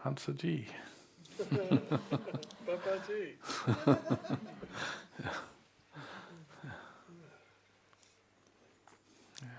Hansa G. Papa G. Yeah.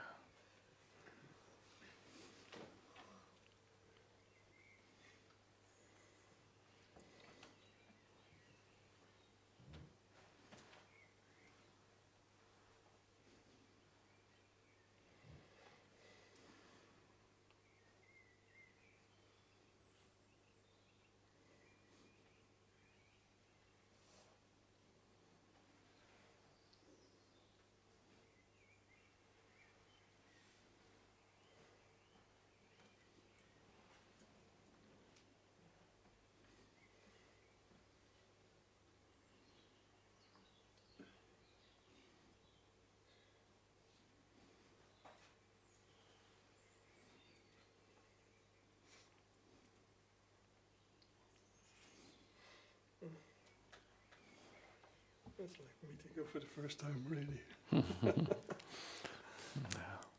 It's like meeting you for the first time, really.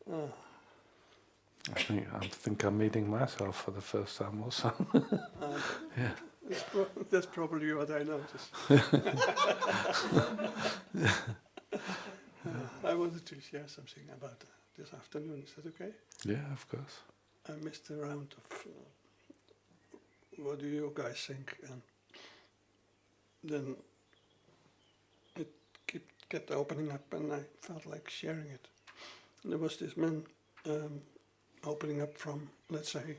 Yeah. I think I'm meeting myself for the first time also. Yeah. That's probably what I noticed. I wanted to share something about this afternoon. Is that okay? Yeah, of course. I missed a round of what do you guys think? And then it kept opening up, and I felt like sharing it. And there was this man opening up from, let's say,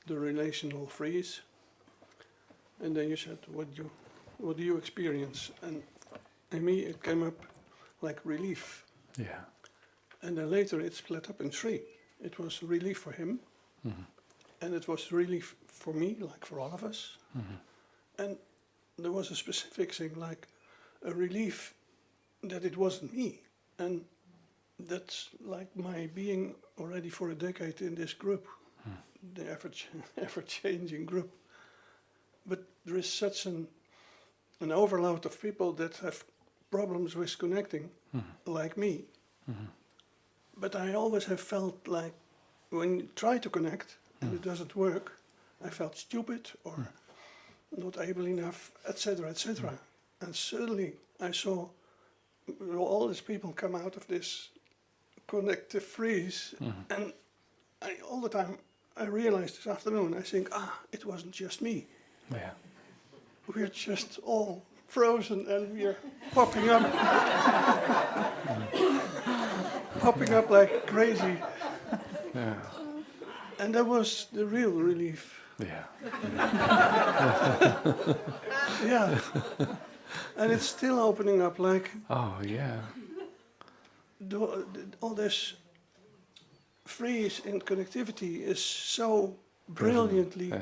the relational freeze. And then you said, what do you experience? And in me, it came up like relief. Yeah. And then later it split up in three. It was relief for him, and it was relief for me, like for all of us. And there was a specific thing, like a relief that it wasn't me. And that's like my being already for a decade in this group, the ever-changing group. But there is such an overload of people that have problems with connecting, like me. But I always have felt like when you try to connect and it doesn't work, I felt stupid or not able enough, etc., etc. And suddenly I saw all these people come out of this connective freeze, and all the time I realized this afternoon, I think, it wasn't just me. Yeah. We're just all frozen and we're popping up. Popping up like crazy. Yeah. And that was the real relief. Yeah. Yeah. And it's still opening up like Oh, yeah. all this freeze in connectivity is so brilliantly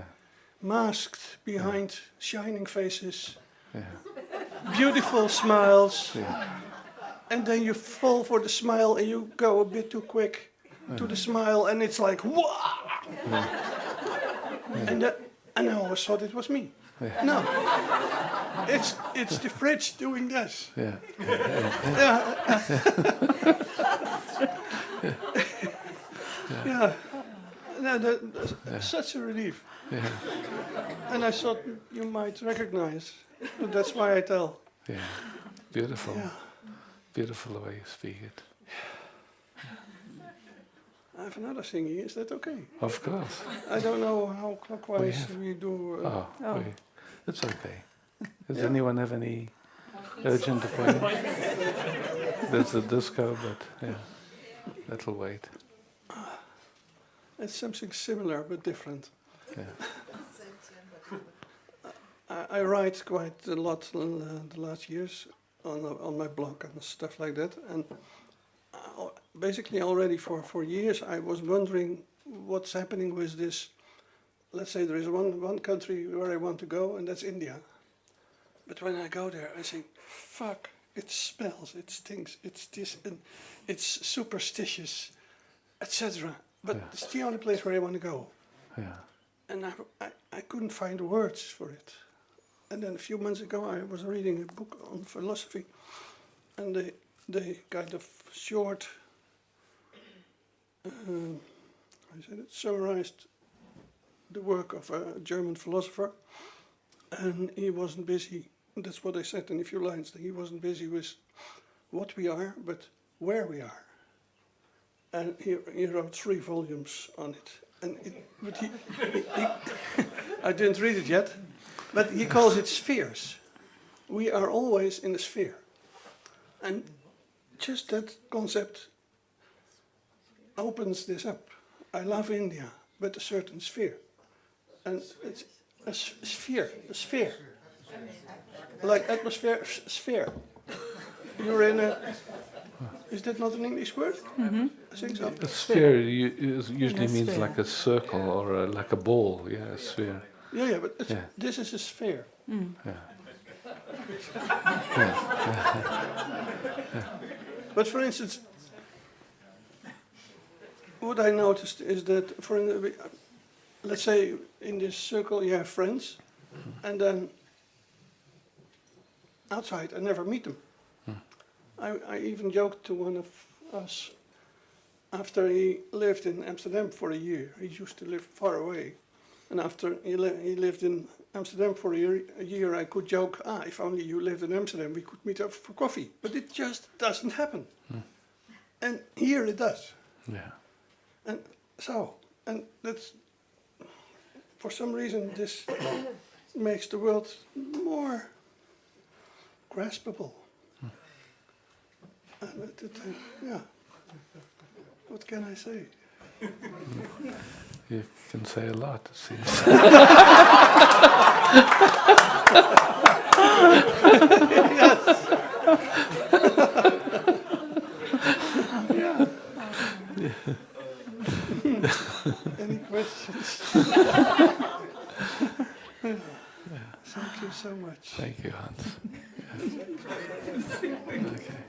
masked behind shining faces, beautiful smiles, and then you fall for the smile and you go a bit too quick to the smile, and it's like, whoa! And I always thought it was me. No, it's the fridge doing this. Yeah. Yeah. No, that's such a relief. Yeah. And I thought you might recognize. But that's why I tell. Yeah. Beautiful. Yeah. Beautiful the way you speak it. I have another thingy. Is that okay? Of course. I don't know how clockwise we do. It's okay. Does anyone have any urgent appointment? There's a disco, but that'll wait. It's something similar but different. Yeah. I write quite a lot in the last years on my blog and stuff like that. And basically already for years I was wondering what's happening with this. Let's say there is one country where I want to go, and that's India. But when I go there, I think, fuck, it smells, it stinks, it's this, and it's superstitious, etc. But it's the only place where I want to go. Yeah. And I couldn't find words for it. And then a few months ago I was reading a book on philosophy, and they kind of short, summarized the work of a German philosopher, and he wasn't busy. That's what I said in a few lines. That he wasn't busy with what we are, but where we are. And he wrote 3 volumes on it. And I didn't read it yet, but he calls it spheres. We are always in a sphere. And just that concept opens this up. I love India, but a certain sphere. And it's a sphere. Like atmosphere, sphere. You're in a... Is that not an English word? Mm-hmm. I think so. A sphere usually means like a circle or like a ball. Yeah, a sphere. Yeah, but this is a sphere. Mm. Yeah. But for instance, what I noticed is that, let's say in this circle you have friends, and then outside I never meet them. I even joked to one of us after he lived in Amsterdam for a year. He used to live far away. And after he lived in Amsterdam for a year, I could joke, if only you lived in Amsterdam, we could meet up for coffee. But it just doesn't happen. And here it does. Yeah. And that's, for some reason, this makes the world more graspable. Yeah. What can I say? You can say a lot, it seems. Any questions? Thank you so much. Thank you, Hans. Yeah. Okay.